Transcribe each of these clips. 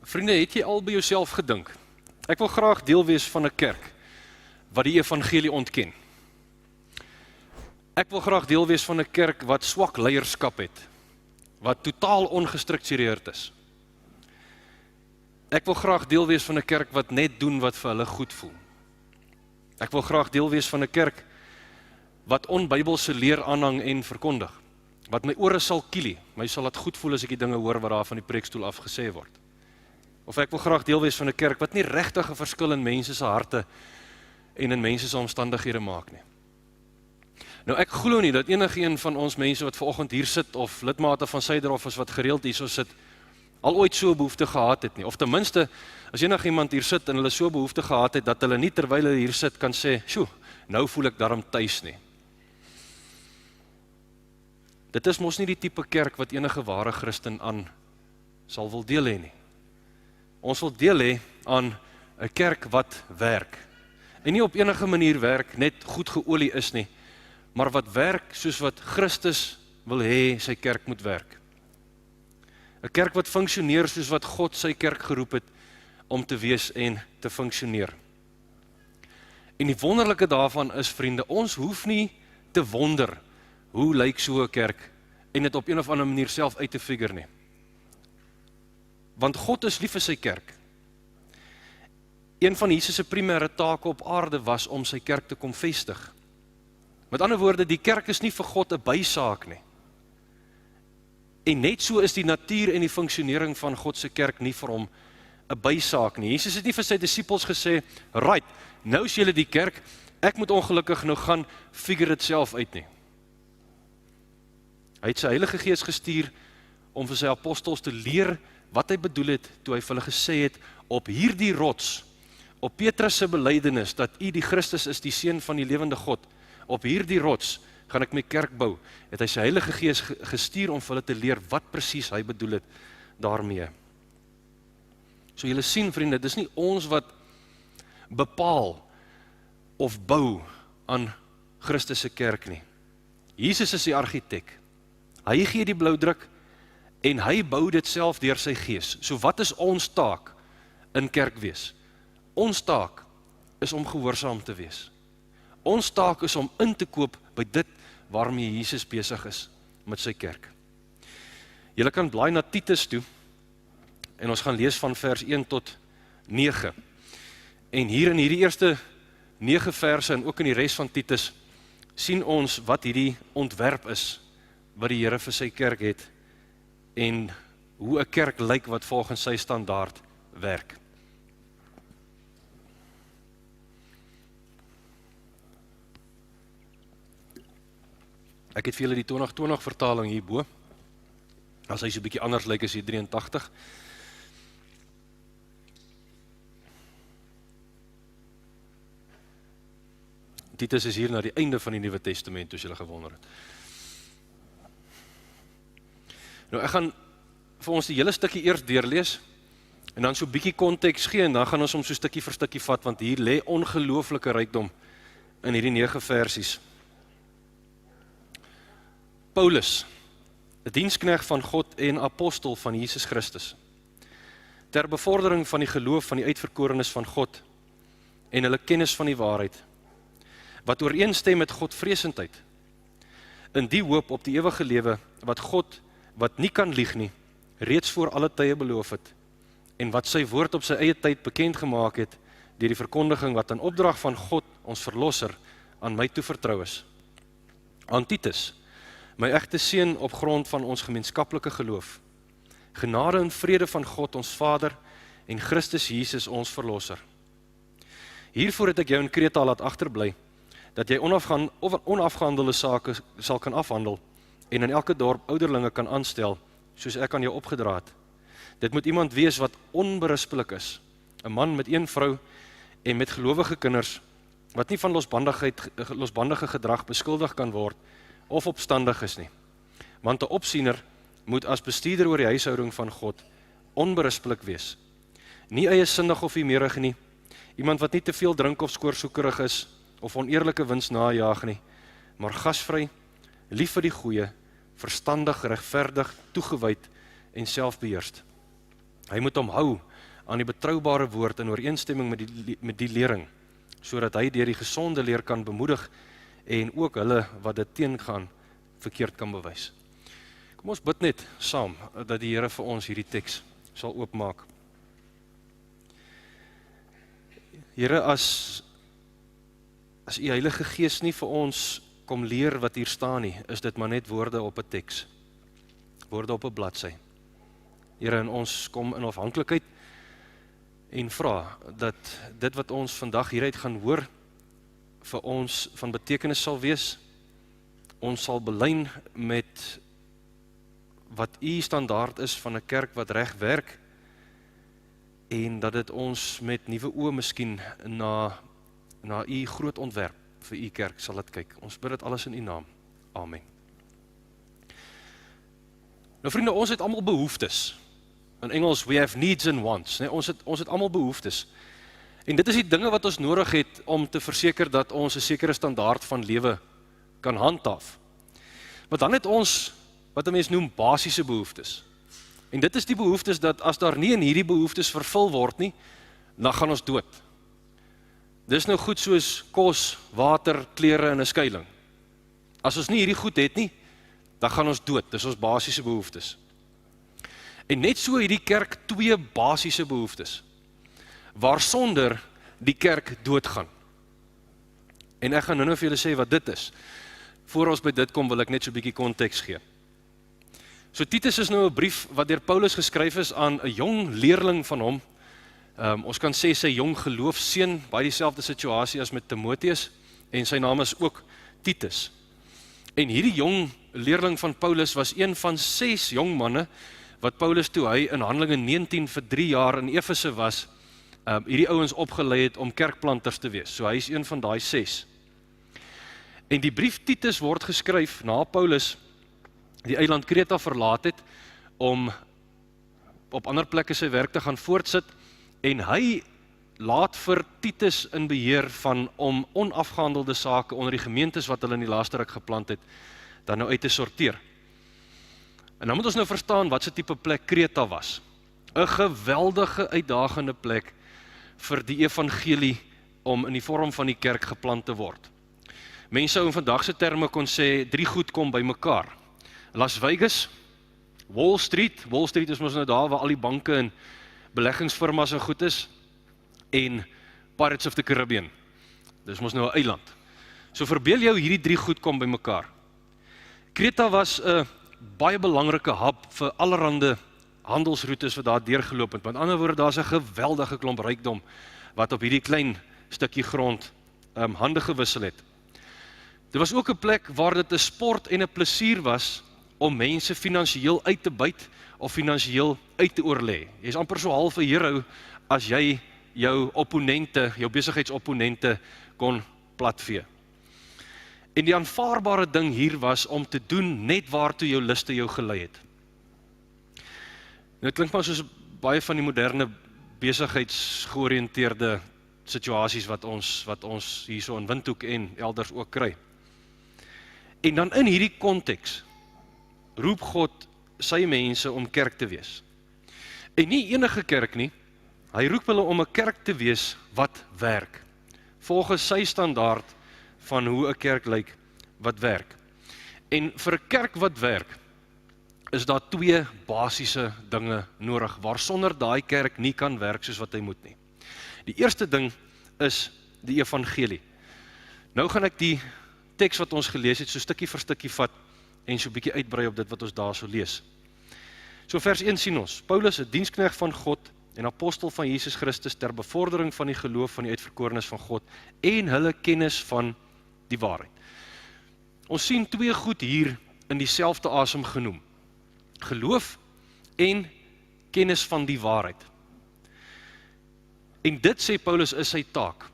Vriende, het jy al by jouself gedink? Ek wil graag deel wees van 'n kerk wat die evangelie ontken. Ek wil graag deel wees van 'n kerk wat swak leierskap het, wat totaal ongestruktureerd is. Ek wil graag deel wees van 'n kerk wat net doen wat vir hulle goed voel. Ek wil graag deel wees van 'n kerk wat onbybelse leer aanhang en verkondig, wat my ore sal kielie, my sal dit goed voel as ek die dinge hoor wat daar van die preekstoel af gesê word. Of ek wil graag deel wees van 'n kerk wat nie regtig 'n verskil in mense se harte en in mense se omstandighede maak nie. Nou ek glo nie dat enigeen van ons mense wat vanoggend hier sit of lidmate van Suiderhof is wat gereeld hierso sit, al ooit so 'n behoefte gehad het nie. Of ten minste, as enigiemand hier sit en hulle so 'n behoefte gehad het, dat hulle nie terwyl hulle hier sit kan sê, "Sjoe, nou voel ek darm tuis nie." Dit is mos nie die tipe kerk wat enige ware Christen aan sal wil deel hê nie. Ons wil deel hê aan 'n kerk wat werk. En nie op enige manier werk, net goed geolie is nie, maar wat werk soos wat Christus wil hê sy kerk moet werk. 'n Kerk wat funksioneer soos wat God sy kerk geroep het om te wees en te funksioneer. En die wonderlike daarvan is, vriende, ons hoef nie te wonder hoe lyk so 'n kerk en dit op een of ander manier self uit te figure nie. Want God is lief vir sy kerk. Een van Jesus se primêre take op aarde was om sy kerk te kom vestig. Met ander woorde, die kerk is nie vir God 'n bysaak nie. En net so is die natuur en die funksionering van God se kerk nie vir hom 'n bysaak nie. Jesus het nie vir sy disippels gesê, "Right, nou is julle die kerk, ek moet ongelukkig nou gaan figure dit self uit nie." Hy het sy Heilige Gees gestuur om vir sy apostels te leer wat hy bedoel het toe hy vir hulle gesê het, op hierdie rots, op Petrus se belydenis dat U die Christus is, die Seun van die lewende God, op hierdie rots gaan ek my kerk bou, het hy sy Heilige Gees gestuur om vir hulle te leer wat presies hy bedoel het daarmee. So julle sien, vriende, dis nie ons wat bepaal of bou aan Christus se kerk nie. Jesus is die argitek. Hy gee die bloudruk en hy bou dit self deur sy Gees. So wat is ons taak in kerk wees? Ons taak is om gehoorsaam te wees. Ons taak is om in te koop by dit waarmee Jesus besig is met sy kerk. Julle kan blaai na Titus toe en ons gaan lees van vers 1 tot 9. En hier in hierdie eerste 9 verse en ook in die res van Titus sien ons wat hierdie ontwerp is wat die Here vir sy kerk het en hoe 'n kerk lyk wat volgens sy standaard werk. Ek het vir julle die 2020 vertaling hierbo. As hy so 'n bietjie anders lyk as die 83. Titus is hier na die einde van die Nuwe Testament, as julle gewonder het. Nou ek gaan vir ons die hele stukkie eers deurlees en dan so 'n bietjie konteks gee en dan gaan ons hom so stukkie vir stukkie vat, want hier lê ongelooflike rykdom in hierdie 9 versies. Paulus, 'n diensknegt van God en apostel van Jesus Christus, ter bevordering van die geloof van die uitverkorenes van God en hulle kennis van die waarheid, wat ooreenstem met Godvreesendheid, in die hoop op die ewige lewe, wat God, wat nie kan lieg nie, reeds voor alle tye beloof het, en wat sy woord op sy eie tyd bekend gemaak het, deur die verkondiging wat in opdrag van God, ons verlosser, aan my toevertrou is. Aan Titus, my egte seun op grond van ons gemeenskaplike geloof, genade en vrede van God ons Vader en Christus Jesus ons verlosser. Hiervoor het ek jou in Kreta laat agterbly, dat jy onafgehandelde sake sal kan afhandel en in elke dorp ouderlinge kan aanstel, soos ek aan jou opgedra het. Dit moet iemand wees wat onberispelik is, 'n man met een vrou en met gelowige kinders, wat nie van losbandige gedrag beskuldig kan word of opstandig is nie. Want 'n opsiener moet as bestuurder oor die huishouding van God onberispelik wees. Nie eiesinnig of humeurig nie, iemand wat nie te veel drink of skoorsoekerig is of oneerlike wins najaag nie, maar gasvry, lief vir die goeie, verstandig, regverdig, toegewyd en selfbeheerst. Hy moet hom hou aan die betroubare woord in ooreenstemming met die lering, sodat hy deur die gesonde leer kan bemoedig en ook hulle wat dit teengaan verkeerd kan bewys. Kom ons bid net saam dat die Here vir ons hierdie teks sal oopmaak. Here, as U Heilige Gees nie vir ons kom leer wat hier staan nie, is dit maar net woorde op 'n teks, woorde op 'n bladsy. Here, en ons kom in afhanklikheid en vra dat dit wat ons vandag hieruit gaan hoor, vir ons van betekenis sal wees. Ons sal belyn met wat U standaard is van 'n kerk wat reg werk, en dat dit ons met nuwe oë miskien na U groot ontwerp vir U kerk sal dit kyk. Ons bid dit alles in U naam. Amen. Nou vriende, ons het almal behoeftes. In Engels, we have needs and wants. Nee, ons het almal behoeftes. En dit is die dinge wat ons nodig het om te verseker dat ons 'n sekere standaard van lewe kan handhaaf. Maar dan het ons wat 'n mens noem basiese behoeftes. En dit is die behoeftes dat as daar nie in hierdie behoeftes vervul word nie, dan gaan ons dood. Dis nou goed soos kos, water, klere en 'n skuiling. As ons nie hierdie goed het nie, dan gaan ons dood. Dis ons basiese behoeftes. En net so het die kerk twee basiese behoeftes, waarsonder die kerk doodgaan. En ek gaan nou vir julle sê wat dit is. Voor ons by dit kom, wil ek net so 'n bietjie konteks gee. So Titus is nou 'n brief wat deur Paulus geskryf is aan 'n jong leerling van hom. Ons kan sê sy jong geloofsseun, baie dieselfde situasie as met Timoteus, en sy naam is ook Titus. En hierdie jong leerling van Paulus was een van 6 jong manne wat Paulus toe hy in Handelinge 19 vir 3 jaar in Efese was, hierdie ouens opgelei het om kerkplanters te wees. So hy is een van daai 6. En die brief Titus word geskryf na Paulus die eiland Kreta verlaat het om op ander plekke sy werk te gaan voortsit, en hy laat vir Titus in beheer van om onafgehandelde sake onder die gemeentes wat hulle in die laaste ruk geplant het, dan nou uit te sorteer. En dan moet ons nou verstaan wat se tipe plek Kreta was. 'n geweldige uitdagende plek vir die evangelie om in die vorm van die kerk geplant te word. Mense sou in vandag se terme kon sê 3 goed kom by mekaar. Las Vegas, Wall Street is mos nou daar waar al die banke en beleggingsfirmas en goed is, en Pirates of the Caribbean. Dis mos nou 'n eiland. So verbeel jou hierdie 3 goed kom by mekaar. Kreta was 'n baie belangrike hub vir allerhande handelsroetes wat daar deurgeloop het. Met ander woorde, daar's 'n geweldige klomp rykdom wat op hierdie klein stukkie grond hande gewissel het. Dit was ook 'n plek waar dit 'n sport en 'n plesier was om mense finansiëel uit te byt of finansiëel uit te oorlê. Jy's amper so half 'n hero as jy jou opponente, jou besigheidsopponente kon platvee. En die aanvaarbare ding hier was om te doen net waartoe jou liste jou gelei het. Dit klink maar soos baie van die moderne besigheidsgeoriënteerde situasies wat ons hierso in Windhoek en elders ook kry. En dan in hierdie konteks roep God sy mense om kerk te wees. En nie enige kerk nie, hy roep hulle om 'n kerk te wees wat werk, volgens sy standaard van hoe 'n kerk lyk wat werk. En vir 'n kerk wat werk, is daar 2 basiese dinge nodig, waarsonder daai kerk nie kan werk soos wat hy moet nie. Die eerste ding is die evangelie. Nou gaan ek die teks wat ons gelees het, so stukkie vir stukkie vat, en so 'n bietjie uitbrei op dit wat ons daar so lees. So vers 1 sien ons, Paulus, 'n diensknegt van God en apostel van Jesus Christus, ter bevordering van die geloof van die uitverkorenes van God, en hulle kennis van die waarheid. Ons sien 2 goed hier in dieselfde asem genoem. Geloof en kennis van die waarheid. En dit, sê Paulus, is sy taak,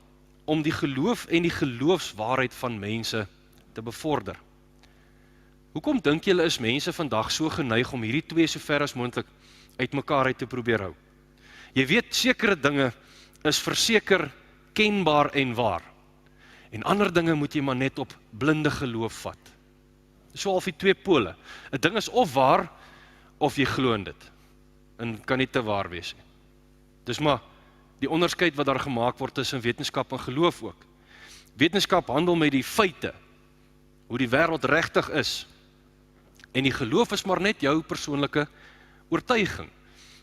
om die geloof en die geloofswaarheid van mense te bevorder. Hoekom dink julle is mense vandag so geneig om hierdie 2 so ver as moontlik uit mekaar uit te probeer hou? Jy weet, sekere dinge is verseker kenbaar en waar. En ander dinge moet jy maar net op blinde geloof vat. So half die 2 pole. 'n Ding is of waar, of jy glo in dit. En kan nie te waar wees nie. Dis maar die onderskeid wat daar gemaak word tussen wetenskap en geloof ook. Wetenskap handel met die feite, hoe die wêreld regtig is. En die geloof is maar net jou persoonlike oortuiging.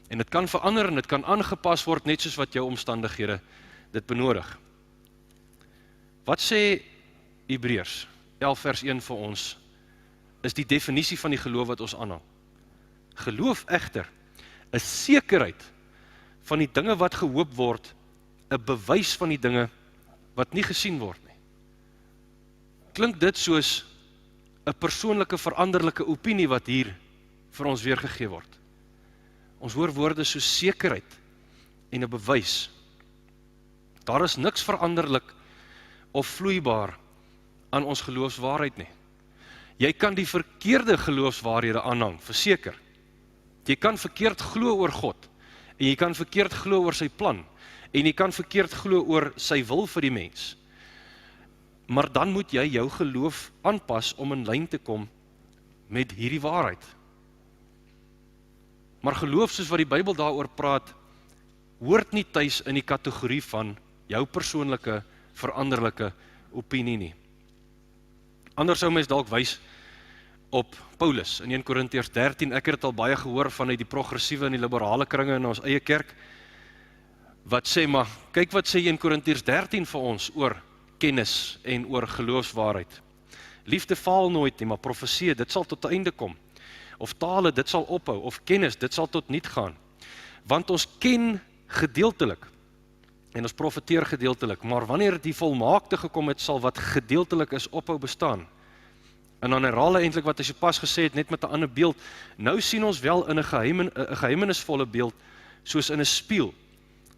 En dit kan verander en dit kan aangepas word net soos wat jou omstandighede dit benodig. Wat sê Hebreërs 11 vers 1 vir ons, is die definisie van die geloof wat ons aanhang. Geloof egter, 'n sekerheid van die dinge wat gehoop word, 'n bewys van die dinge wat nie gesien word nie. Klink dit soos 'n persoonlike veranderlike opinie wat hier vir ons weergegee word? Ons hoor woorde soos sekerheid en 'n bewys. Daar is niks veranderlik of vloeibaar aan ons geloofswaarheid nie. Jy kan die verkeerde geloofswaarhede aanhang, verseker. Jy kan verkeerd glo oor God, en jy kan verkeerd glo oor sy plan, en jy kan verkeerd glo oor sy wil vir die mens. Maar dan moet jy jou geloof aanpas om in lyn te kom met hierdie waarheid. Maar geloof, soos wat die Bybel daaroor praat, hoort nie tuis in die kategorie van jou persoonlike, veranderlike opinie nie. Anders sou mens dalk wys op Paulus in 1 Korintiërs 13, ek het dit al baie gehoor vanuit die progressiewe en die liberale kringe in ons eie kerk, wat sê, maar kyk wat sê 1 Korintiërs 13 vir ons oor kennis en oor geloofswaarheid. Liefde faal nooit nie, maar profesie, dit sal tot 'n einde kom. Of tale, dit sal ophou, of kennis, dit sal tot niet gaan. Want ons ken gedeeltelik, en ons profeteer gedeeltelik, maar wanneer die volmaakte gekom het, sal wat gedeeltelik is ophou bestaan. En dan herhaal hy eintlik wat hy so pas gesê het, net met 'n ander beeld. Nou sien ons wel in 'n geheimenisvolle beeld, soos in 'n spieël,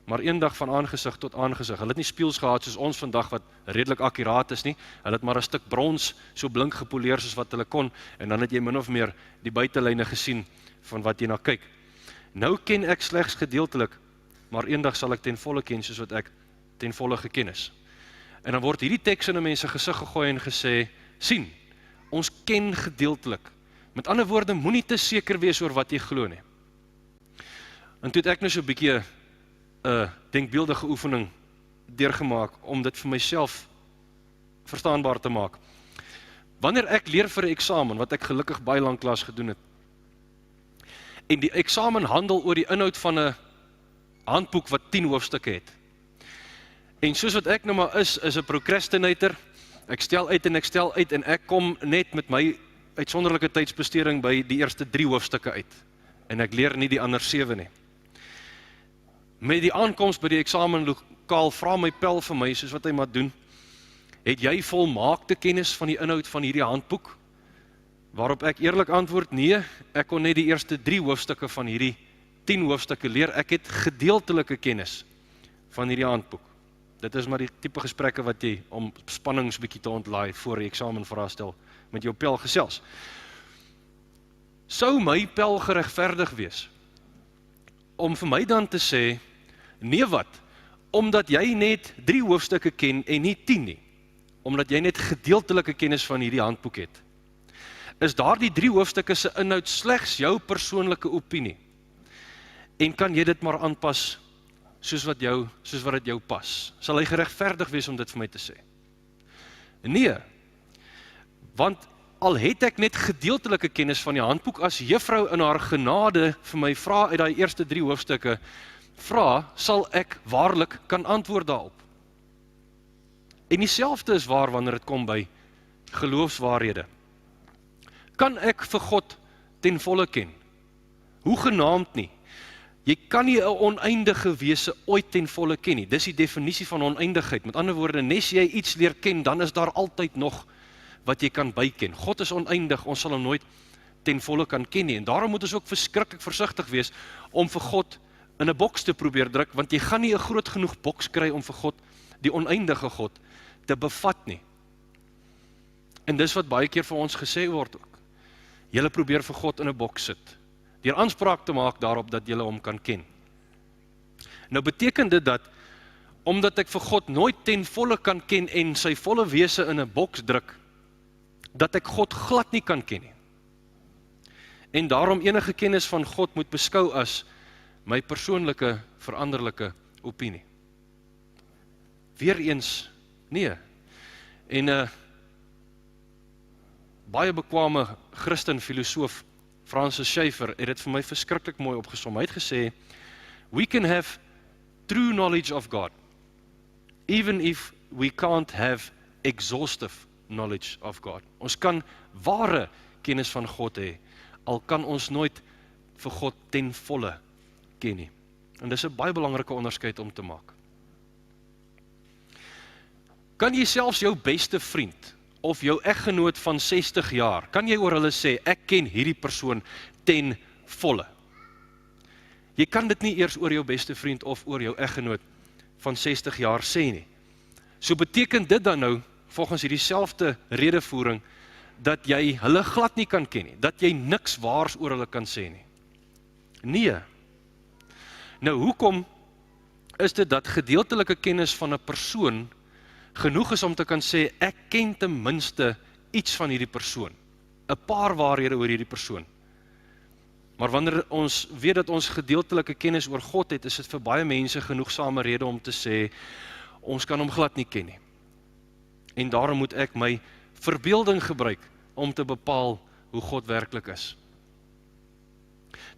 maar eendag van aangesig tot aangesig. Hulle het nie spieëls gehad soos ons vandag, wat redelik akkuraat is nie. Hulle het maar 'n stuk brons so blink gepoleer soos wat hulle kon, en dan het jy min of meer die buitelyne gesien van wat jy na kyk. Nou ken ek slegs gedeeltelik, maar eendag sal ek ten volle ken soos wat ek ten volle geken is. En dan word hierdie teks in 'n mens se gesig gegooi en gesê, sien, ons ken gedeeltelik. Met ander woorde, moenie te seker wees oor wat jy glo nie. En toe het ek nou so 'n bietjie 'n denkbeeldige oefening deurgemaak om dit vir myself verstaanbaar te maak. Wanneer ek leer vir 'n eksamen, wat ek gelukkig baie lank klas gedoen het, en die eksamen handel oor die inhoud van 'n handboek wat 10 hoofstukke het. En soos wat ek nou maar is 'n procrastinator. Ek stel uit en ek kom net met my uitsonderlike tydsbesteding by die eerste 3 hoofstukke uit. En ek leer nie die ander 7 nie. Met die aankoms by die eksamenlokaal vra my pel vir my, soos wat hy maar doen, het jy volmaakte kennis van die inhoud van hierdie handboek? Waarop ek eerlik antwoord, nee, ek kon net die eerste 3 hoofstukke van hierdie 10 hoofstukke leer. Ek het gedeeltelike kennis van hierdie handboek. Dit is maar die tipe gesprekke wat jy, om spannings bietjie te ontlaai voor die eksamenvraestel, met jou pel gesels. Sou my pel geregverdig wees om vir my dan te sê, nee wat, omdat jy net 3 hoofstukke ken en nie 10 nie, omdat jy net gedeeltelike kennis van hierdie handboek het, is daardie 3 hoofstukke se inhoud slegs jou persoonlike opinie, en kan jy dit maar aanpas soos wat dit jou pas? Sal hy geregverdig wees om dit vir my te sê? Nee, want al het ek net gedeeltelike kennis van die handboek, as juffrou in haar genade vir my vra uit daai eerste 3 hoofstukke, sal ek waarlik kan antwoord daarop. En dieselfde is waar wanneer dit kom by geloofswaarhede. Kan ek vir God ten volle ken? Hoegenaamd nie. Jy kan nie 'n oneindige wese ooit ten volle ken nie. Dis die definisie van oneindigheid. Met ander woorde, nes jy iets leer ken, dan is daar altyd nog wat jy kan byken. God is oneindig, ons sal hom nooit ten volle kan ken nie. En daarom moet ons ook verskriklik versigtig wees om vir God in 'n boks te probeer druk, want jy gaan nie 'n groot genoeg boks kry om vir God, die oneindige God, te bevat nie. En dis wat baie keer vir ons gesê word ook. Julle probeer vir God in 'n boks sit, deur aanspraak te maak daarop dat julle hom kan ken. Nou beteken dit dat, omdat ek vir God nooit ten volle kan ken en sy volle wese in 'n boks druk, dat ek God glad nie kan ken nie. En daarom enige kennis van God moet beskou as my persoonlike, veranderlike opinie? Weereens, nee. En 'n baie bekwame Christen filosoof, Francis Schaeffer, het dit vir my verskriklik mooi opgesom. Hy het gesê, we can have true knowledge of God, even if we can't have exhaustive knowledge of God. Ons kan ware kennis van God hê, al kan ons nooit vir God ten volle ken nie. En dis 'n baie belangrike onderskeid om te maak. Kan jy selfs jou beste vriend of jou eggenoot van 60 jaar, kan jy oor hulle sê, ek ken hierdie persoon ten volle? Jy kan dit nie eers oor jou beste vriend of oor jou eggenoot van 60 jaar sê nie. So beteken dit dan nou, volgens hierdie selfde redevoering, dat jy hulle glad nie kan ken nie, dat jy niks waars oor hulle kan sê nie. Nee. Nou, hoekom is dit dat gedeeltelike kennis van 'n persoon genoeg is om te kan sê, ek ken ten minste iets van hierdie persoon, 'n paar waarhede oor hierdie persoon. Maar wanneer ons weet dat ons gedeeltelike kennis oor God het, is dit vir baie mense genoegsame rede om te sê, ons kan hom glad nie ken nie. En daarom moet ek my verbeelding gebruik om te bepaal hoe God werklik is.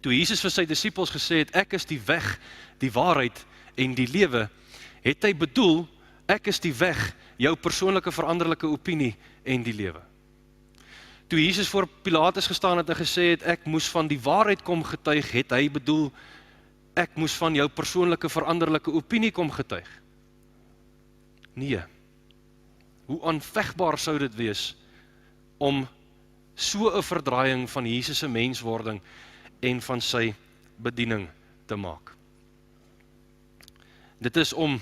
Toe Jesus vir sy disippels gesê het, ek is die weg, die waarheid en die lewe, het hy bedoel, ek is die weg, jou persoonlike veranderlike opinie en die lewe. Toe Jesus voor Pilatus gestaan het en gesê het, ek moes van die waarheid kom getuig, het hy bedoel, ek moes van jou persoonlike veranderlike opinie kom getuig. Nee. Hoe aanvegbaar sou dit wees om so 'n verdraaiing van Jesus se menswording en van sy bediening te maak. Dit is om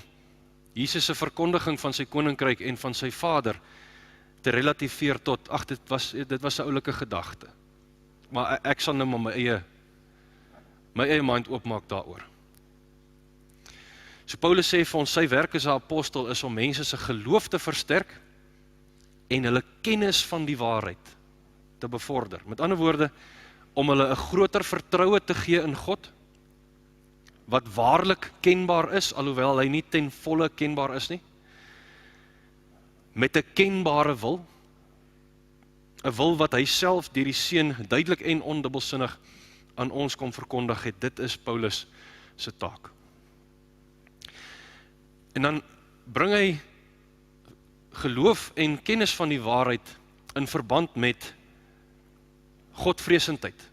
Jesus se verkondiging van sy koninkryk en van sy Vader te relativeer tot, ag, dit was 'n oulike gedagte. Maar ek sal nou maar my eie mind oopmaak daaroor. So Paulus sê vir ons, sy werk as 'n apostel is om mense se geloof te versterk en hulle kennis van die waarheid te bevorder. Met ander woorde, om hulle 'n groter vertroue te gee in God, wat waarlik kenbaar is, alhoewel hy nie ten volle kenbaar is nie, met 'n kenbare wil, 'n wil wat hy self deur die Seun duidelik en ondubbelsinnig aan ons kom verkondig het. Dit is Paulus se taak. En dan bring hy geloof en kennis van die waarheid in verband met Godvreesendheid.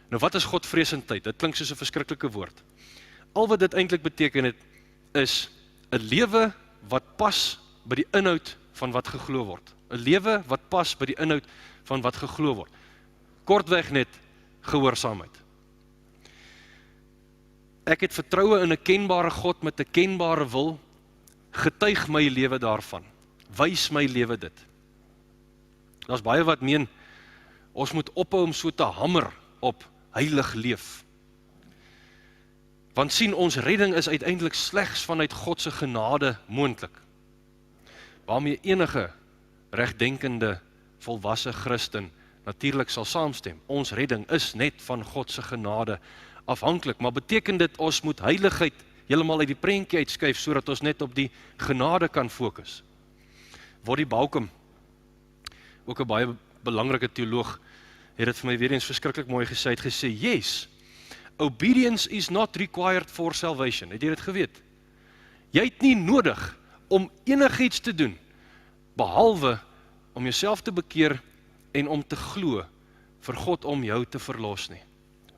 Nou wat is Godvreesendheid? Dit klink soos 'n verskriklike woord. Al wat dit eintlik beteken het, is 'n lewe wat pas by die inhoud van wat geglo word. 'n Lewe wat pas by die inhoud van wat geglo word. Kortweg net gehoorsaamheid. Ek het vertroue in 'n kenbare God met 'n kenbare wil, getuig my lewe daarvan, wys my lewe dit. Daar's baie wat meen, ons moet ophou om so te hamer op heilig leef. Want sien, ons redding is uiteindelik slegs vanuit God se genade moontlik. Waarmee enige regdenkende, volwasse Christen natuurlik sal saamstem. Ons redding is net van God se genade afhanklik, maar beteken dit ons moet heiligheid heeltemal uit die prentjie uitskuif, sodat ons net op die genade kan fokus? Woody Bauckham, ook 'n baie belangrike teoloog, het dit vir my weer eens verskriklik mooi gesê. Hy het gesê, yes, obedience is not required for salvation. Het jy dit geweet? Jy het nie nodig om enigiets te doen, behalwe om jouself te bekeer en om te glo vir God om jou te verlos nie.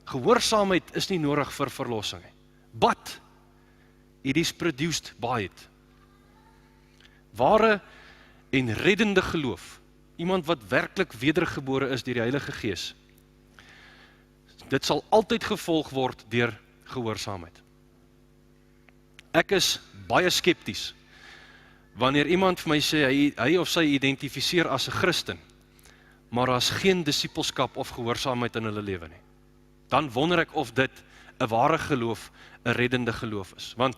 Gehoorsaamheid is nie nodig vir verlossing nie. But it is produced by it. Ware en reddende geloof, iemand wat werklik wedergebore is deur die Heilige Gees, dit sal altyd gevolg word deur gehoorsaamheid. Ek is baie skepties wanneer iemand vir my sê, hy of sy identifiseer as 'n Christen, maar daar is geen disippelskap of gehoorsaamheid in hulle lewe nie. Dan wonder ek of dit 'n ware geloof, 'n reddende geloof is. Want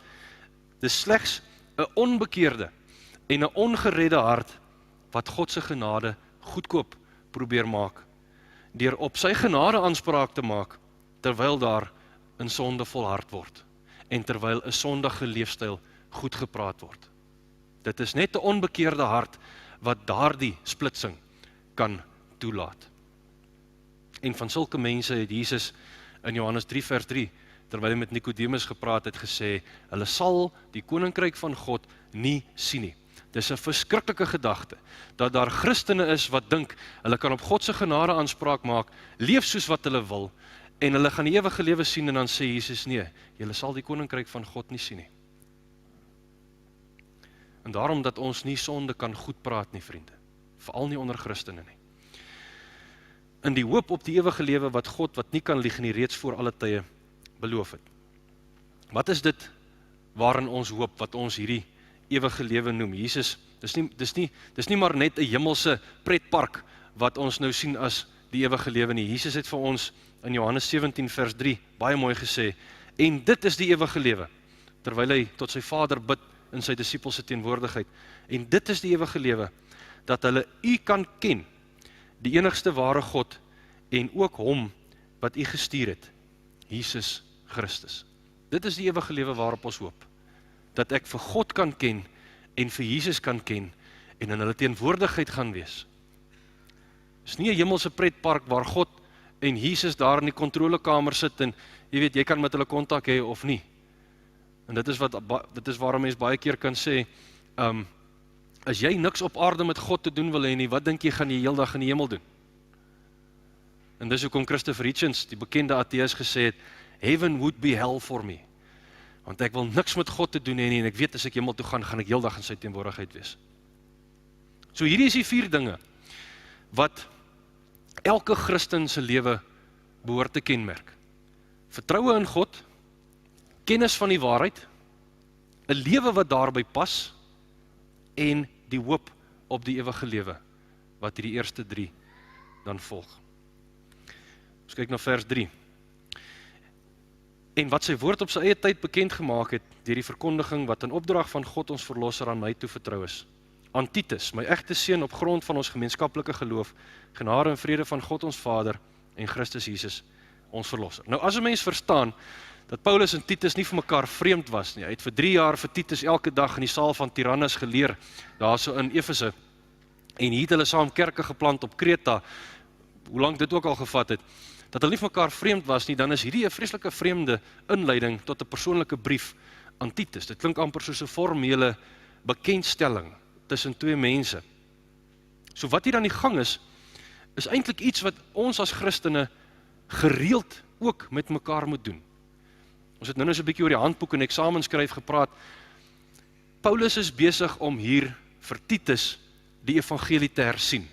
dis slegs 'n onbekeerde en 'n ongeredde hart wat God se genade goedkoop probeer maak, deur op sy genade aanspraak te maak, terwyl daar in sonde volhard word en terwyl 'n sondige leefstyl goed gepraat word. Dit is net 'n onbekeerde hart wat daardie splitsing kan toelaat. En van sulke mense het Jesus in Johannes 3 vers 3, terwyl hy met Nikodemus gepraat het, gesê, hulle sal die koninkryk van God nie sien nie. Dis 'n verskriklike gedagte, dat daar Christene is wat dink, hulle kan op God se genade aanspraak maak, leef soos wat hulle wil, en hulle gaan die ewige lewe sien, en dan sê Jesus, nee, julle sal die koninkryk van God nie sien nie. En daarom dat ons nie sonde kan goed praat nie, vriende, veral nie onder Christene nie. In die hoop op die ewige lewe wat God, wat nie kan lieg nie, reeds voor alle tye beloof het. Wat is dit waarin ons hoop, wat ons hierdie ewige lewe noem? Jesus, dis nie maar net 'n hemelse pretpark wat ons nou sien as die ewige lewe nie. Jesus het vir ons in Johannes 17 vers 3 baie mooi gesê, en dit is die ewige lewe, terwyl hy tot sy Vader bid in sy disippels se teenwoordigheid. En dit is die ewige lewe, dat hulle u kan ken, die enigste ware God, en ook hom wat u gestuur het, Jesus Christus. Dit is die ewige lewe waarop ons hoop, dat ek vir God kan ken, en vir Jesus kan ken, en in hulle teenwoordigheid gaan wees. Dit is nie 'n hemelse pretpark waar God en Jesus daar in die kontrolekamer sit, en jy weet, jy kan met hulle kontak hê of nie. En dit is waarom mens baie keer kan sê, as jy niks op aarde met God te doen wil hê nie, wat dink jy gaan jy heeldag in die hemel doen? En dis hoekom Christopher Hitchens, die bekende ateïs, gesê het, heaven would be hell for me. Want ek wil niks met God te doen hê nie, en ek weet as ek hemel toe gaan, gaan ek heeldag in sy teenwoordigheid wees. So hierdie is die 4 dinge, wat elke Christen se lewe behoort te kenmerk. Vertroue in God, kennis van die waarheid, 'n lewe wat daarby pas, en die hoop op die ewige lewe, wat hierdie eerste 3 dan volg. Ons kyk na vers 3. En wat sy woord op sy eie tyd bekend gemaak het, deur die verkondiging wat in opdrag van God ons verlosser aan my toe vertrou is. Aan Titus, my egte seun op grond van ons gemeenskaplike geloof, genade en vrede van God ons Vader en Christus Jesus, ons verlosser. Nou as 'n mens verstaan, dat Paulus en Titus nie vir mekaar vreemd was nie. Hy het vir 3 jaar vir Titus elke dag in die saal van Tyrannus geleer, daar so in Efese, en hier het hulle saam kerke geplant op Kreta, hoe lank dit ook al gevat het, dat hulle nie vir mekaar vreemd was nie, dan is hierdie 'n vreeslike vreemde inleiding tot 'n persoonlike brief aan Titus. Dit klink amper soos 'n formele bekendstelling tussen 2 mense. So wat hier aan die gang is eintlik iets wat ons as Christene gereeld ook met mekaar moet doen. Ons het nou so 'n bietjie oor die handboek en eksamensskryf gepraat. Paulus is besig om hier vir Titus die evangelie te hersien.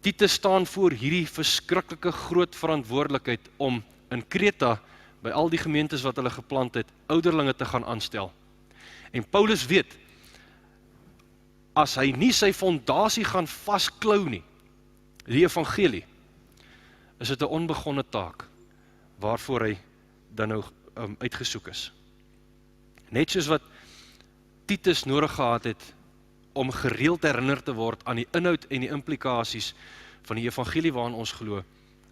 Titus staan voor hierdie verskriklike groot verantwoordelikheid om in Kreta, by al die gemeentes wat hulle geplant het, ouderlinge te gaan aanstel. En Paulus weet, as hy nie sy fondasie gaan vasklou nie, die evangelie, is dit 'n onbegonne taak, waarvoor hy dan nou uitgesoek is. Net soos wat Titus nodig gehad het, om gereeld herinner te word aan die inhoud en die implikasies van die evangelie waarin ons glo,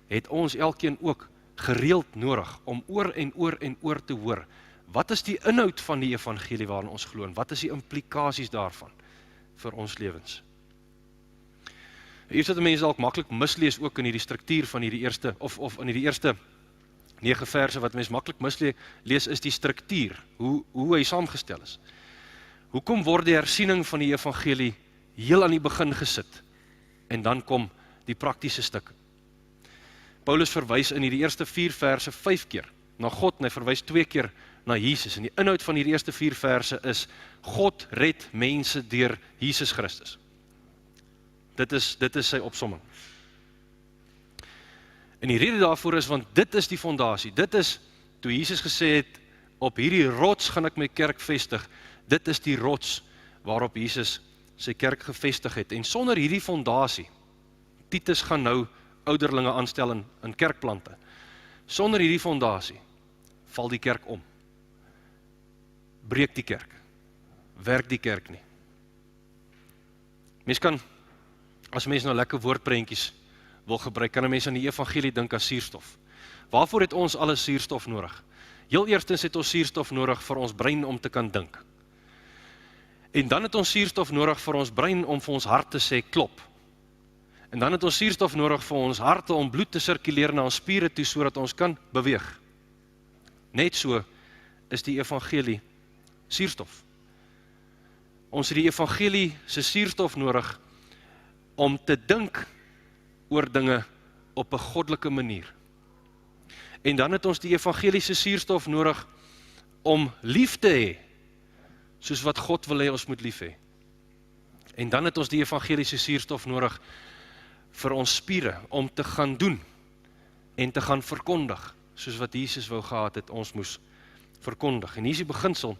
het ons elkeen ook gereeld nodig om oor en oor en oor te hoor. Wat is die inhoud van die evangelie waarin ons glo en wat is die implikasies daarvan vir ons lewens? Iets wat mense dalk maklik mislees ook in hierdie struktuur van hierdie eerste, of in hierdie eerste 9 verse wat mens maklik mislees, is die struktuur, hoe hy saamgestel is. Hoekom word die hersiening van die evangelie heel aan die begin gesit, en dan kom die praktiese stuk? Paulus verwys in hierdie eerste 4 verse 5 keer na God, en hy verwys 2 keer na Jesus, en die inhoud van hierdie eerste 4 verse is, God red mense deur Jesus Christus. Dit is sy opsomming. En die rede daarvoor is, want dit is die fondasie, dit is, toe Jesus gesê het, op hierdie rots gaan ek my kerk vestig, dit is die rots waarop Jesus sy kerk gevestig het, en sonder hierdie fondasie, Titus gaan nou ouderlinge aanstel in kerkplante, sonder hierdie fondasie, val die kerk om, breek die kerk, werk die kerk nie. Mens kan, as mens nou lekker woordprentjies wil gebruik, kan 'n mens aan die evangelie dink as suurstof. Waarvoor het ons alles suurstof nodig? Heel eerstens het ons suurstof nodig vir ons brein om te kan dink. En dan het ons suurstof nodig vir ons brein om vir ons hart te sê klop. En dan het ons suurstof nodig vir ons harte om bloed te sirkuleer na ons spiere toe, sodat ons kan beweeg. Net so is die evangelie suurstof. Ons het die evangelie se suurstof nodig om te dink oor dinge op 'n goddelike manier. En dan het ons die evangeliese suurstof nodig om lief te hê, soos wat God wil hê ons moet lief hê. En dan het ons die evangeliese suurstof nodig vir ons spiere om te gaan doen en te gaan verkondig, soos wat Jesus wou gehad het, ons moes verkondig. En hier is die beginsel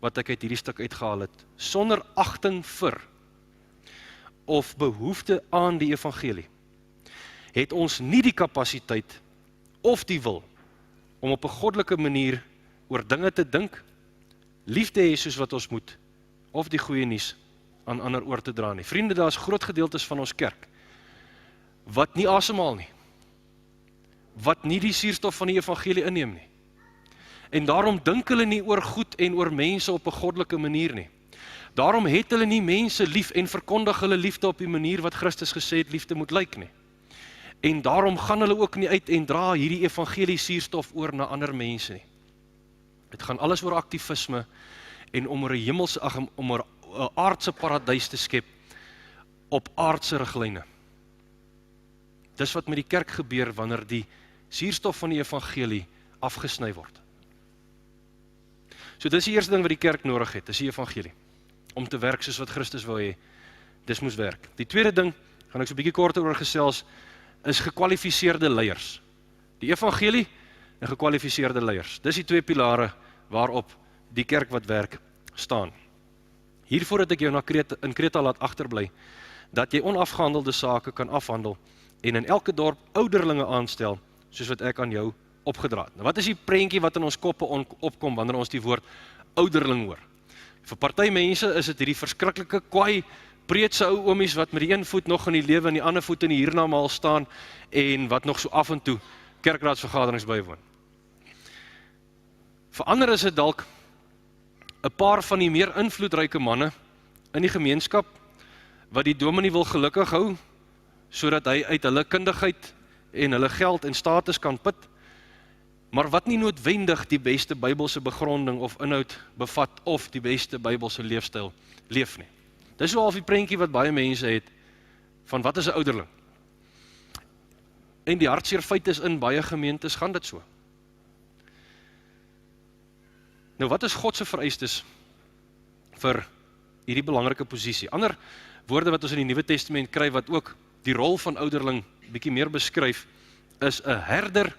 wat ek uit hierdie stuk uitgehaal het. Sonder agting vir of behoefte aan die evangelie, het ons nie die kapasiteit of die wil om op 'n goddelike manier oor dinge te dink, lief te hê soos wat ons moet, of die goeie nuus aan ander oor te dra nie. Vriende, daar is groot gedeeltes van ons kerk wat nie asemhaal nie, wat nie die suurstof van die evangelie inneem nie. En daarom dink hulle nie oor goed en oor mense op 'n goddelike manier nie. Daarom het hulle nie mense lief en verkondig hulle liefde op die manier wat Christus gesê het liefde moet lyk nie. En daarom gaan hulle ook nie uit en dra hierdie evangelie suurstof oor na ander mense nie. Dit gaan alles oor aktivisme en om 'n hemelse, om 'n aardse paradys te skep op aardse riglyne. Dis wat met die kerk gebeur wanneer die suurstof van die evangelie afgesny word. So dis die eerste ding wat die kerk nodig het, dis die evangelie, om te werk soos wat Christus wou hê, dis moes werk. Die tweede ding, gaan ek so 'n bietjie korter oor gesels, is gekwalifiseerde leiers. Die evangelie en gekwalifiseerde leiers. Dis die twee pilare waarop die kerk wat werk staan. Hiervoor het ek jou in Kreta laat agterbly, dat jy onafgehandelde sake kan afhandel en in elke dorp ouderlinge aanstel, soos wat ek aan jou opgedra het. Nou wat is die prentjie wat in ons koppe opkom wanneer ons die woord ouderling hoor? Vir party mense is dit hierdie verskriklike kwaai, preetse ou oomies wat met die een voet nog in die lewe en die ander voet in die hiernamaal staan en wat nog so af en toe kerkraadsvergaderings bywoon. Vir ander is dit dalk 'n paar van die meer invloedryke manne in die gemeenskap wat die dominee wil gelukkig hou, sodat hy uit hulle kundigheid en hulle geld en status kan put, maar wat nie noodwendig die beste Bybelse begronding of inhoud bevat of die beste Bybelse leefstyl leef nie. Dis so half die prentjie wat baie mense het van wat is 'n ouderling. En die hartseer feit is in baie gemeentes gaan dit so. Nou wat is God se vereistes vir hierdie belangrike posisie? Ander woorde wat ons in die Nuwe Testament kry wat ook die rol van ouderling bietjie meer beskryf, is 'n herder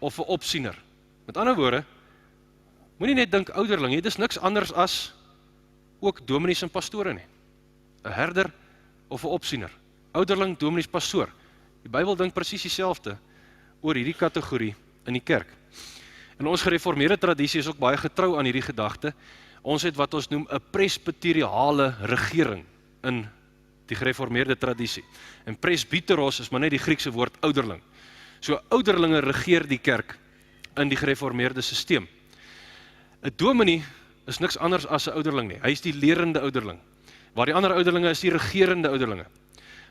of 'n opsiener. Met ander woorde, moenie net dink ouderling, dit is niks anders as ook dominees en pastore nie. 'n herder of 'n opsiener. Ouderling, dominees, pastoor. Die Bybel dink presies dieselfde oor hierdie kategorie in die kerk. En ons gereformeerde tradisie is ook baie getrou aan hierdie gedagte. Ons het wat ons noem 'n presbyteriale regering in die gereformeerde tradisie. En presbyteros is maar net die Griekse woord ouderling. So ouderlinge regeer die kerk in die gereformeerde stelsel. 'n Dominee is niks anders as 'n ouderling nie. Hy is die lerende ouderling. Waar die ander ouderlinge is die regerende ouderlinge.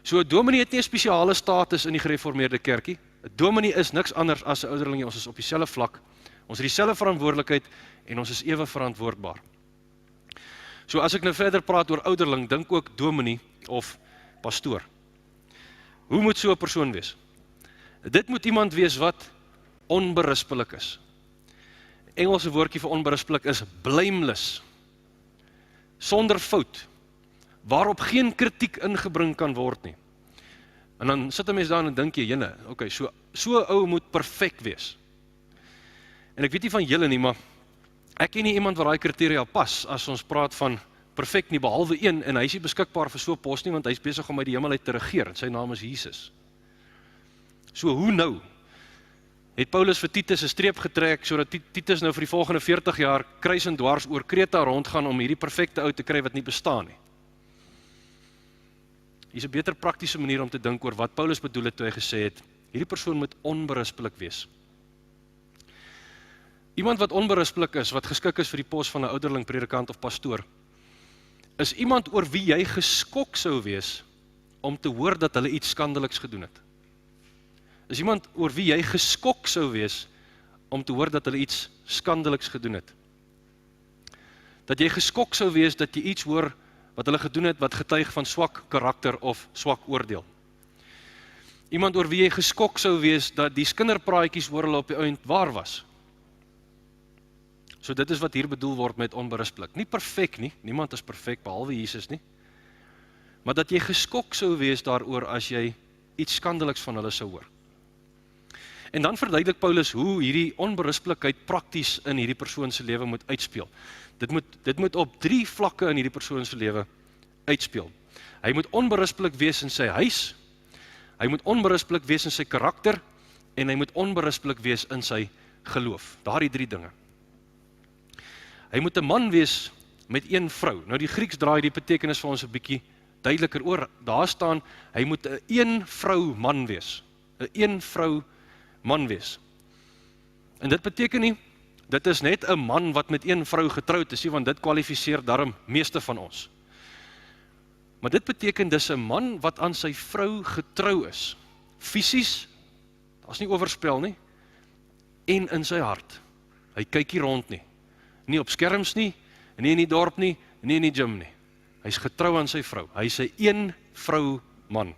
So 'n dominee het nie 'n spesiale status in die gereformeerde kerkie. 'n Dominee is niks anders as 'n ouderling. Ons is op dieselfde vlak. Ons het dieselfde verantwoordelikheid en ons is ewe verantwoordbaar. So as ek nou verder praat oor ouderling, dink ook dominee of pastoor. Hoe moet so 'n persoon wees? Dit moet iemand wees wat onberispelik is. Engelse woordjie vir onberispelik is blameless. Sonder fout. Waarop geen kritiek ingebring kan word nie. En dan sit 'n mens daar en dink jy, jene, okay, so 'n ou moet perfek wees. En ek weet nie van julle nie, maar ek ken nie iemand wat daai kriteria pas as ons praat van perfek nie, behalwe een, en hy is nie beskikbaar vir so 'n pos nie, want hy is besig om uit die hemel uit te regeer, en sy naam is Jesus. So hoe nou? Het Paulus vir Titus 'n streep getrek, sodat Titus nou vir die volgende 40 jaar kruis en dwars oor Kreta rondgaan om hierdie perfekte ou te kry wat nie bestaan nie. Hier is 'n beter praktiese manier om te dink oor wat Paulus bedoel het toe hy gesê het, Hierdie persoon moet onberispelik wees. Iemand wat onberispelik is, wat geskik is vir die pos van 'n ouderling, predikant of pastoor, is iemand oor wie jy geskok sou wees om te hoor dat hulle iets skandeliks gedoen het. Is iemand oor wie jy geskok sou wees om te hoor dat hulle iets skandeliks gedoen het. Dat jy geskok sou wees dat jy iets hoor wat hulle gedoen het wat getuig van swak karakter of swak oordeel. Iemand oor wie jy geskok sou wees dat die kinderpraatjies oor hulle op die ouend waar was. So dit is wat hier bedoel word met onberispelik. Nie perfek nie, niemand is perfek behalwe Jesus nie. Maar dat jy geskok sou wees daaroor as jy iets skandeliks van hulle sou hoor. En dan verduidelik Paulus hoe hierdie onberispelikheid prakties in hierdie persoon se lewe moet uitspeel. Dit moet op 3 vlakke in hierdie persoon se lewe uitspeel. Hy moet onberispelik wees in sy huis, hy moet onberispelik wees in sy karakter, en hy moet onberispelik wees in sy geloof. Daardie 3 dinge. Hy moet 'n man wees met 1 vrou. Nou die Grieks draai die betekenis vir ons 'n bietjie duideliker oor. Daar staan, hy moet 'n 1 vrou man wees. 'n 1 vrou man wees. En dit beteken nie, dit is net 'n man wat met 1 vrou getroud is, want dit kwalifiseer daarom meeste van ons. Maar dit beteken dis 'n man wat aan sy vrou getrou is. Fisies, daar's nie oorspel nie, en in sy hart. Hy kyk nie rond nie. Nie op skerms nie, nie in die dorp nie, nie in die gym nie. Hy's getrou aan sy vrou. Hy's 'n 1 vrou man.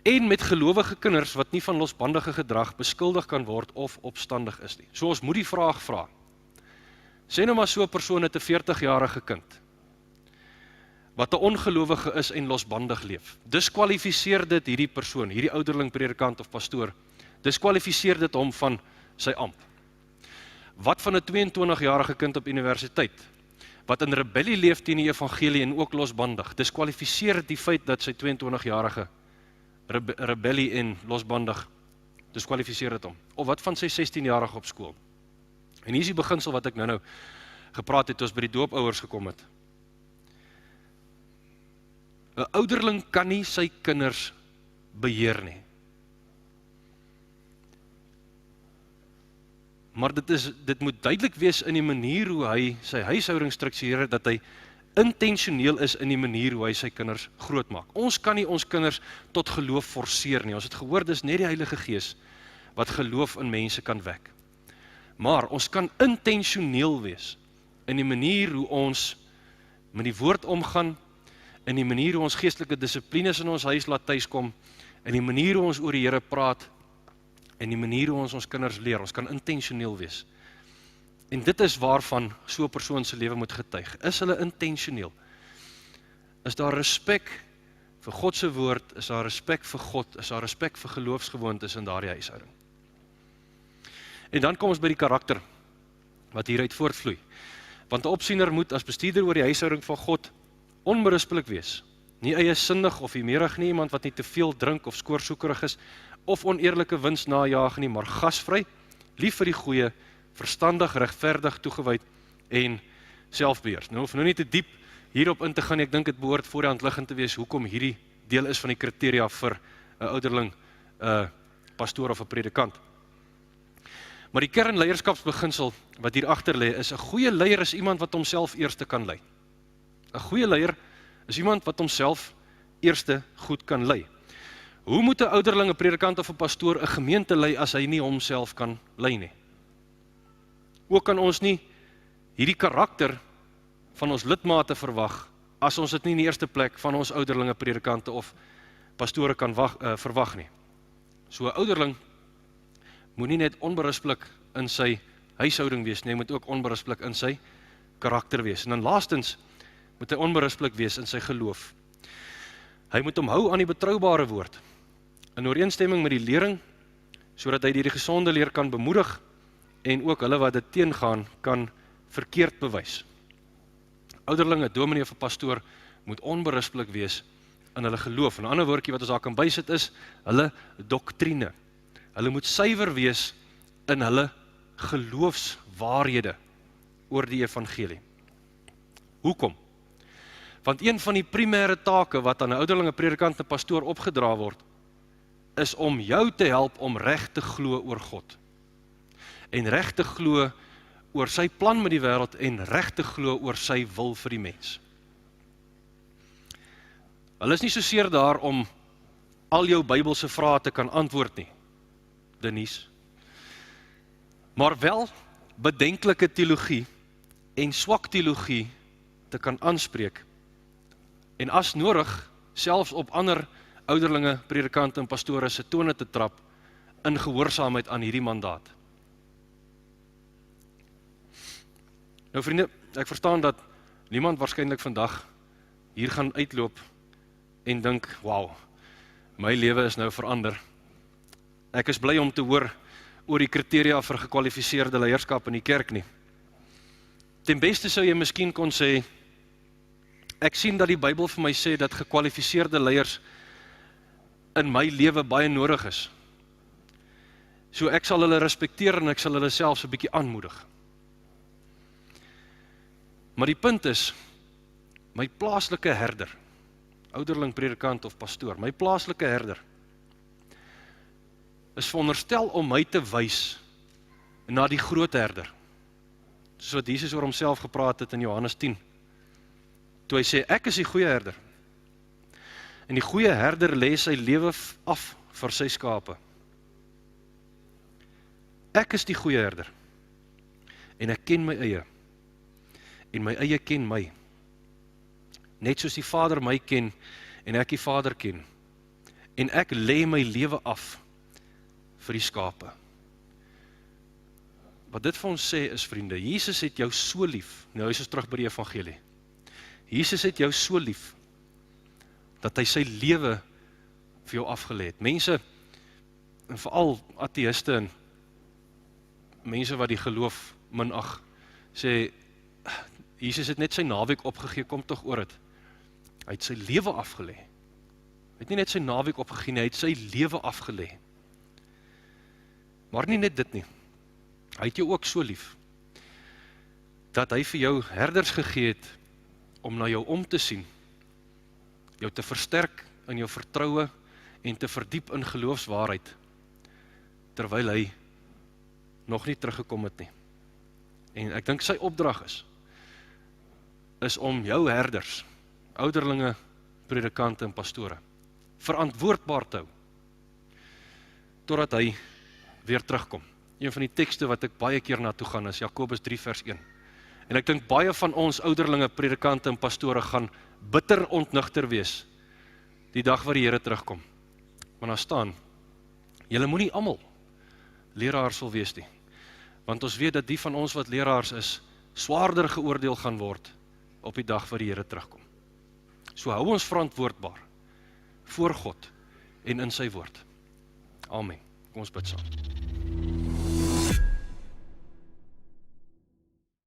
En met gelowige kinders wat nie van losbandige gedrag beskuldig kan word of opstandig is nie. So ons moet die vraag vra. Sê nou maar so 'n persoon het 'n 40-jarige kind, wat 'n ongelowige is en losbandig leef. Diskwalifiseer dit hierdie persoon, hierdie ouderling, predikant of pastoor, diskwalifiseer dit hom van sy amp. Wat van 'n 22-jarige kind op universiteit, wat in rebellie leef teen die evangelie en ook losbandig, diskwalifiseer die feit dat sy 22-jarige rebellie en losbandig, diskwalifiseer dit hom. Of wat van sy 16-jarige op skool. En hier is die beginsel wat ek nou gepraat het, toe ons by die doopouers gekom het. 'n Ouderling kan nie sy kinders beheer nie. Maar dit moet duidelik wees in die manier hoe hy sy huishouding struktureer, dat hy intentioneel is in die manier hoe hy sy kinders grootmaak. Ons kan nie ons kinders tot geloof forceer nie. Ons het gehoor, dis net die Heilige Gees wat geloof in mense kan wek. Maar ons kan intentioneel wees in die manier hoe ons met die woord omgaan, in die manier hoe ons geestelike dissiplines in ons huis laat tuiskom, in die manier hoe ons oor die Here praat, en die manier hoe ons kinders leer. Ons kan intentioneel wees. En dit is waarvan so 'n persoon se lewe moet getuig. Is hulle intentioneel? Is daar respek vir God se woord? Is daar respek vir God? Is daar respek vir geloofsgewoontes in daardie huishouding? En dan kom ons by die karakter wat hieruit voortvloei. Want 'n opsiener moet as bestuurder oor die huishouding van God onberispelik wees. Nie eiesinnig of humeurig nie, iemand wat nie te veel drink of skoorsoekerig is, of oneerlike wins najaag nie, maar gasvry, lief vir die goeie, verstandig, regverdig, toegewyd en selfbeheers. Nou hoef nou nie te diep hierop in te gaan, ek dink dit behoort voor die hand liggend te wees, hoekom hierdie deel is van die kriteria vir 'n ouderling, 'n pastoor of 'n predikant. Maar die kernleierskapsbeginsel wat hier agter lê is, 'n goeie leier is iemand wat homself eerste kan lei. 'n Goeie leier is iemand wat homself eerste goed kan lei. Hoe moet 'n ouderling, 'n predikant of 'n pastoor 'n gemeente lei as hy nie homself kan lei nie? Ook kan ons nie hierdie karakter van ons lidmate verwag, as ons dit nie in die eerste plek van ons ouderlinge, predikante of pastore kan verwag nie. So 'n ouderling moet nie net onberispelik in sy huishouding wees nie, hy moet ook onberispelik in sy karakter wees. En dan laastens moet hy onberispelik wees in sy geloof. Hy moet hom hou aan die betroubare woord, in ooreenstemming met die lering, sodat hy die gesonde leer kan bemoedig, en ook hulle wat dit teengaan, kan verkeerd bewys. Ouderlinge, dominee of 'n pastoor, moet onberispelik wees in hulle geloof. En 'n ander woordjie wat ons daar kan bysit is, hulle doktrine. Hulle moet suiwer wees in hulle geloofswaarhede oor die evangelie. Hoekom? Want een van die primêre take wat aan 'n ouderlinge, predikant en pastoor opgedra word, is om jou te help om reg te glo oor God. En reg te glo oor sy plan met die wêreld en reg te glo oor sy wil vir die mens. Hulle is nie so seer daar om al jou Bybelse vrae te kan antwoord nie, Denise. Maar wel bedenklike teologie en swak teologie te kan aanspreek. En as nodig, selfs op ander ouderlinge, predikante en pastore se tone te trap in gehoorsaamheid aan hierdie mandaat. Nou vriende, ek verstaan dat niemand waarskynlik vandag hier gaan uitloop en dink, wauw, my lewe is nou verander. Ek is bly om te hoor oor die kriteria vir gekwalifiseerde leierskap in die kerk nie. Ten beste sou jy miskien kon sê, ek sien dat die Bybel vir my sê dat gekwalifiseerde leiers in my lewe baie nodig is. So ek sal hulle respekteer en ek sal hulle selfs 'n bietjie aanmoedig. Maar die punt is, my plaaslike herder, ouderling, predikant of pastoor, my plaaslike herder, is veronderstel om my te wys na die groot herder. Soos wat Jesus oor homself gepraat het in Johannes 10. Toe hy sê, ek is die goeie herder. En die goeie herder lê sy lewe af vir sy skape. Ek is die goeie herder. En ek ken my eie. En my eie ken my. Net soos die Vader my ken en ek die Vader ken. En ek lê my lewe af vir die skape. Wat dit vir ons sê is, vriende, Jesus het jou so lief. Nou is ons terug by die evangelie. Jesus het jou so lief, dat hy sy lewe vir jou afgelê het. Mense, en veral ateïste en mense wat die geloof minag, sê, Jesus het net sy naweek opgegee, kom tog oor het. Hy het sy lewe afgelê. Hy het nie net sy naweek opgegee, hy het sy lewe afgelê. Maar nie net dit nie. Hy het jou ook so lief, dat hy vir jou herders gegee het, om na jou om te sien, jou te versterk in jou vertroue en te verdiep in geloofswaarheid, terwyl hy nog nie teruggekom het nie. En ek dink sy opdrag is om jou herders, ouderlinge, predikante en pastore, verantwoordbaar te hou, totdat hy weer terugkom. Een van die tekste wat ek baie keer na toe gaan is Jakobus 3 vers 1. En ek dink baie van ons ouderlinge, predikante en pastore gaan bitter ontnugter wees die dag wat die Here terugkom. Maar daar staan, julle moenie almal leraars wil wees nie. Want ons weet dat die van ons wat leraars is, swaarder geoordeel gaan word op die dag wat die Here terugkom. So hou ons verantwoordbaar voor God en in sy woord. Amen. Kom ons bid saam.